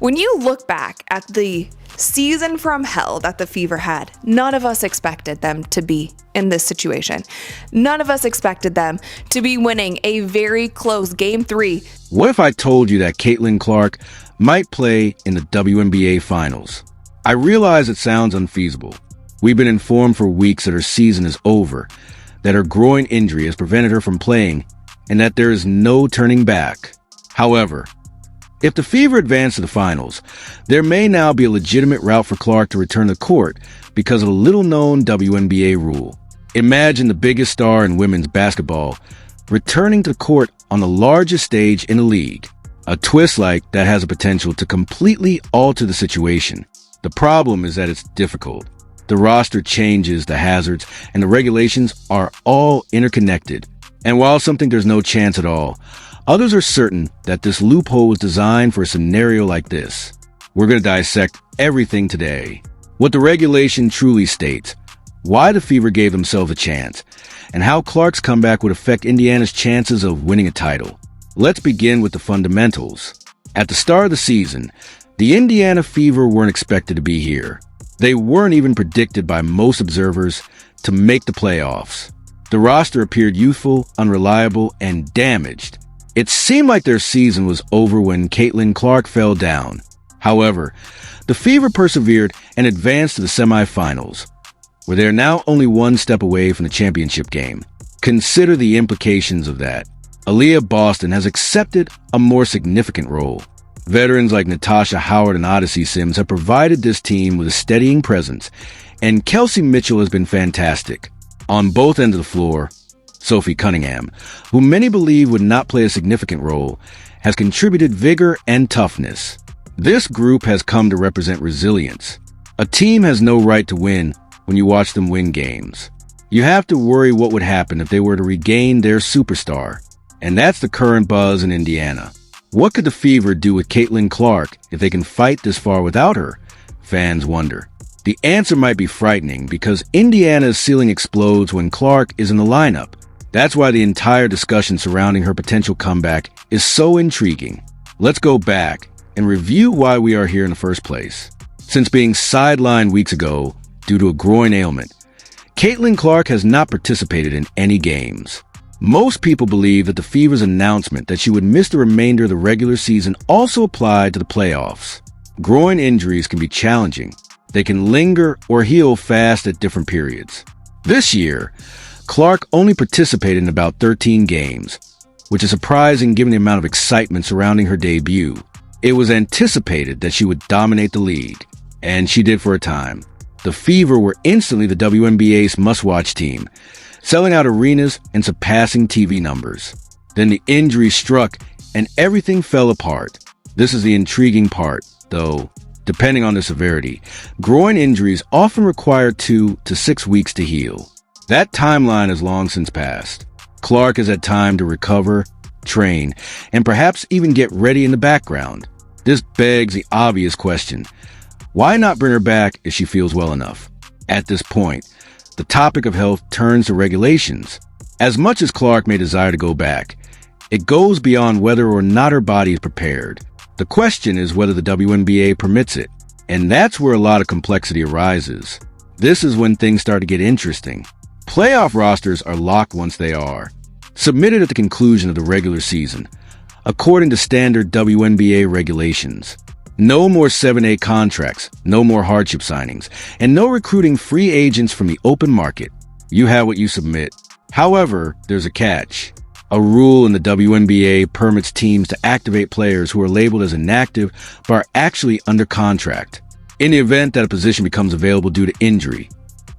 When you look back at the season from hell that the Fever had, none of us expected them to be in this situation. None of us expected them to be winning a very close Game 3. What if I told you that Caitlin Clark might play in the WNBA Finals? I realize it sounds unfeasible. We've been informed for weeks that her season is over, that her groin injury has prevented her from playing, and that there is no turning back. However, if the Fever advance to the finals, there may now be a legitimate route for Clark to return to court because of a little-known WNBA rule. Imagine the biggest star in women's basketball returning to court on the largest stage in the league. A twist like that has a potential to completely alter the situation. The problem is that it's difficult. The roster changes, the hazards, and the regulations are all interconnected. And while some think there's no chance at all, others are certain that this loophole was designed for a scenario like this. We're going to dissect everything today. What the regulation truly states, why the Fever gave themselves a chance, and how Clark's comeback would affect Indiana's chances of winning a title. Let's begin with the fundamentals. At the start of the season, the Indiana Fever weren't expected to be here. They weren't even predicted by most observers to make the playoffs. The roster appeared youthful, unreliable, and damaged. It seemed like their season was over when Caitlin Clark fell down. However, the Fever persevered and advanced to the semifinals, where they are now only one step away from the championship game. Consider the implications of that. Aaliyah Boston has accepted a more significant role. Veterans like Natasha Howard and Odyssey Sims have provided this team with a steadying presence, and Kelsey Mitchell has been fantastic. On both ends of the floor, Sophie Cunningham, who many believe would not play a significant role, has contributed vigor and toughness. This group has come to represent resilience. A team has no right to win when you watch them win games. You have to worry what would happen if they were to regain their superstar. And that's the current buzz in Indiana. What could the Fever do with Caitlin Clark if they can fight this far without her? Fans wonder. The answer might be frightening because Indiana's ceiling explodes when Clark is in the lineup. That's why the entire discussion surrounding her potential comeback is so intriguing. Let's go back and review why we are here in the first place. Since being sidelined weeks ago due to a groin ailment, Caitlin Clark has not participated in any games. Most people believe that the Fever's announcement that she would miss the remainder of the regular season also applied to the playoffs. Groin injuries can be challenging. They can linger or heal fast at different periods. This year, Clark only participated in about 13 games, which is surprising given the amount of excitement surrounding her debut. It was anticipated that she would dominate the league, and she did for a time. The Fever were instantly the WNBA's must-watch team, selling out arenas and surpassing TV numbers. Then the injury struck, and everything fell apart. This is the intriguing part, though. Depending on the severity, groin injuries often require 2 to 6 weeks to heal. That timeline has long since passed. Clark has had time to recover, train, and perhaps even get ready in the background. This begs the obvious question. Why not bring her back if she feels well enough? At this point, the topic of health turns to regulations. As much as Clark may desire to go back, it goes beyond whether or not her body is prepared. The question is whether the WNBA permits it. And that's where a lot of complexity arises. This is when things start to get interesting. Playoff rosters are locked once they are submitted at the conclusion of the regular season, according to standard WNBA regulations. No more 7A contracts, no more hardship signings, and no recruiting free agents from the open market. You have what you submit. However, there's a catch. A rule in the WNBA permits teams to activate players who are labeled as inactive but are actually under contract. In the event that a position becomes available due to injury,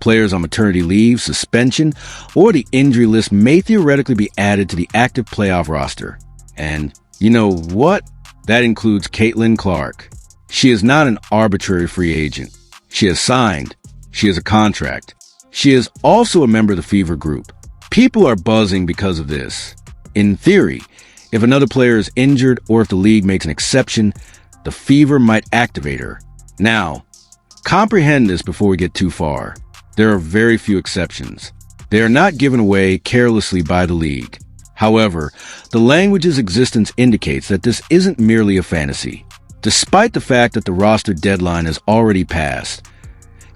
players on maternity leave, suspension, or the injury list may theoretically be added to the active playoff roster. And you know what? That includes Caitlin Clark. She is not an arbitrary free agent. She has signed. She has a contract. She is also a member of the Fever group. People are buzzing because of this. In theory, if another player is injured or if the league makes an exception, the Fever might activate her. Now, comprehend this before we get too far. There are very few exceptions. They are not given away carelessly by the league. However, the language's existence indicates that this isn't merely a fantasy. Despite the fact that the roster deadline has already passed,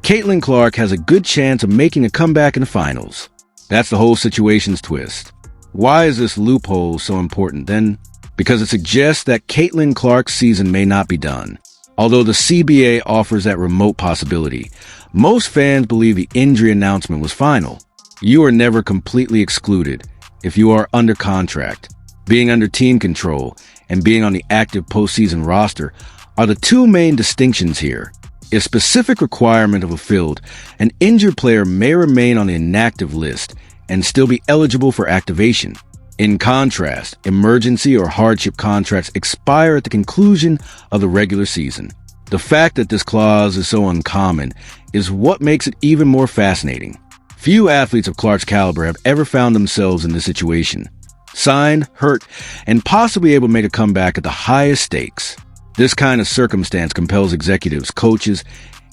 Caitlin Clark has a good chance of making a comeback in the finals. That's the whole situation's twist. Why is this loophole so important then? Because it suggests that Caitlin Clark's season may not be done. Although the CBA offers that remote possibility, most fans believe the injury announcement was final. You are never completely excluded if you are under contract. Being under team control and being on the active postseason roster are the two main distinctions here. A specific requirement of a field, an injured player may remain on the inactive list and still be eligible for activation. In contrast, emergency or hardship contracts expire at the conclusion of the regular season. The fact that this clause is so uncommon is what makes it even more fascinating. Few athletes of Clark's caliber have ever found themselves in this situation. Signed, hurt, and possibly able to make a comeback at the highest stakes. This kind of circumstance compels executives, coaches,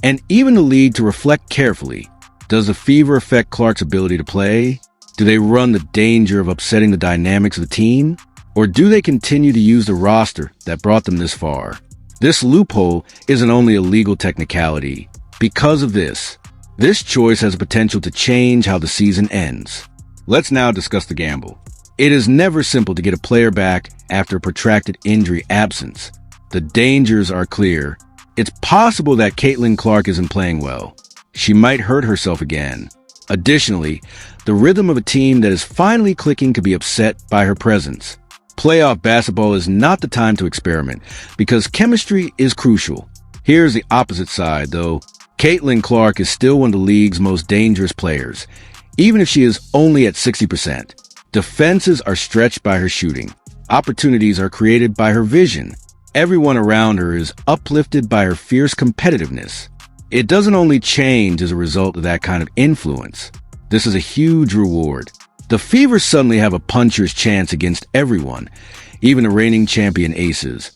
and even the league to reflect carefully. Does the fever affect Clark's ability to play? Do they run the danger of upsetting the dynamics of the team? Or do they continue to use the roster that brought them this far? This loophole isn't only a legal technicality. Because of this choice has the potential to change how the season ends. Let's now discuss the gamble. It is never simple to get a player back after a protracted injury absence. The dangers are clear. It's possible that Caitlin Clark isn't playing well. She might hurt herself again. Additionally, the rhythm of a team that is finally clicking could be upset by her presence. Playoff basketball is not the time to experiment because chemistry is crucial. Here's the opposite side, though. Caitlin Clark is still one of the league's most dangerous players, even if she is only at 60%. Defenses are stretched by her shooting. Opportunities are created by her vision. Everyone around her is uplifted by her fierce competitiveness. It doesn't only change as a result of that kind of influence. This is a huge reward. The Fever suddenly have a puncher's chance against everyone, even the reigning champion aces.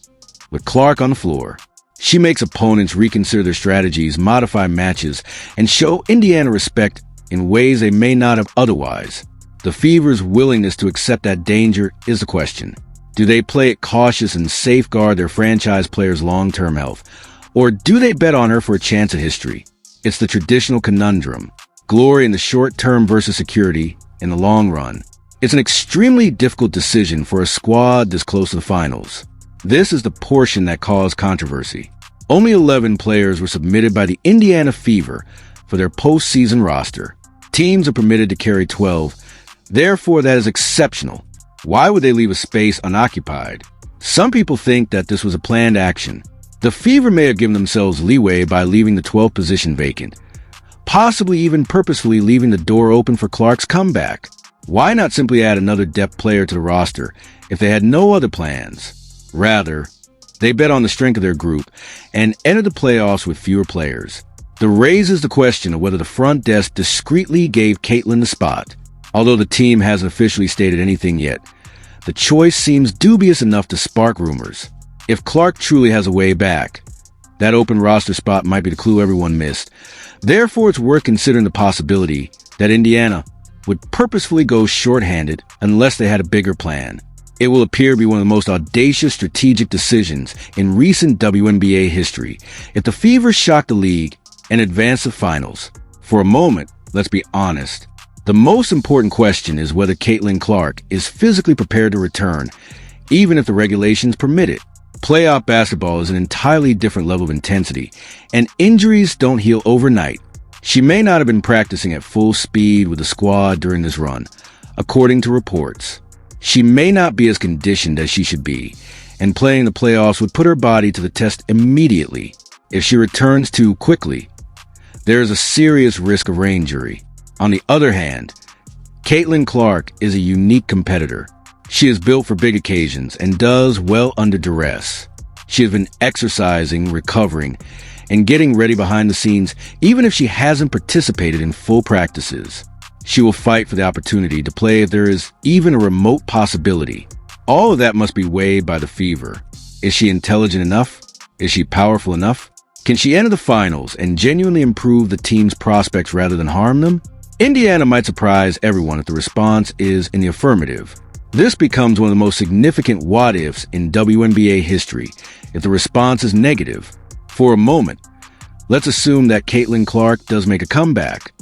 With Clark on the floor, she makes opponents reconsider their strategies, modify matches, and show Indiana respect in ways they may not have otherwise. The Fever's willingness to accept that danger is the question. Do they play it cautious and safeguard their franchise players' long-term health? Or do they bet on her for a chance at history? It's the traditional conundrum. Glory in the short term versus security in the long run. It's an extremely difficult decision for a squad this close to the finals. This is the portion that caused controversy. Only 11 players were submitted by the Indiana Fever for their postseason roster. Teams are permitted to carry 12. Therefore, that is exceptional. Why would they leave a space unoccupied? Some people think that this was a planned action. The Fever may have given themselves leeway by leaving the 12th position vacant, possibly even purposefully leaving the door open for Clark's comeback. Why not simply add another depth player to the roster if they had no other plans? Rather, they bet on the strength of their group and entered the playoffs with fewer players. This raises the question of whether the front desk discreetly gave Caitlin the spot. Although the team hasn't officially stated anything yet, the choice seems dubious enough to spark rumors. If Clark truly has a way back, that open roster spot might be the clue everyone missed. Therefore, it's worth considering the possibility that Indiana would purposefully go shorthanded unless they had a bigger plan. It will appear to be one of the most audacious strategic decisions in recent WNBA history if the Fever shock the league and advance the finals. For a moment, let's be honest. The most important question is whether Caitlin Clark is physically prepared to return, even if the regulations permit it. Playoff basketball is an entirely different level of intensity, and injuries don't heal overnight. She may not have been practicing at full speed with the squad during this run, according to reports. She may not be as conditioned as she should be, and playing the playoffs would put her body to the test immediately. If she returns too quickly, there is a serious risk of re-injury. On the other hand, Caitlin Clark is a unique competitor. She is built for big occasions and does well under duress. She has been exercising, recovering, and getting ready behind the scenes even if she hasn't participated in full practices. She will fight for the opportunity to play if there is even a remote possibility. All of that must be weighed by the Fever. Is she intelligent enough? Is she powerful enough? Can she enter the finals and genuinely improve the team's prospects rather than harm them? Indiana might surprise everyone if the response is in the affirmative. This becomes one of the most significant what-ifs in WNBA history if the response is negative. For a moment, let's assume that Caitlin Clark does make a comeback.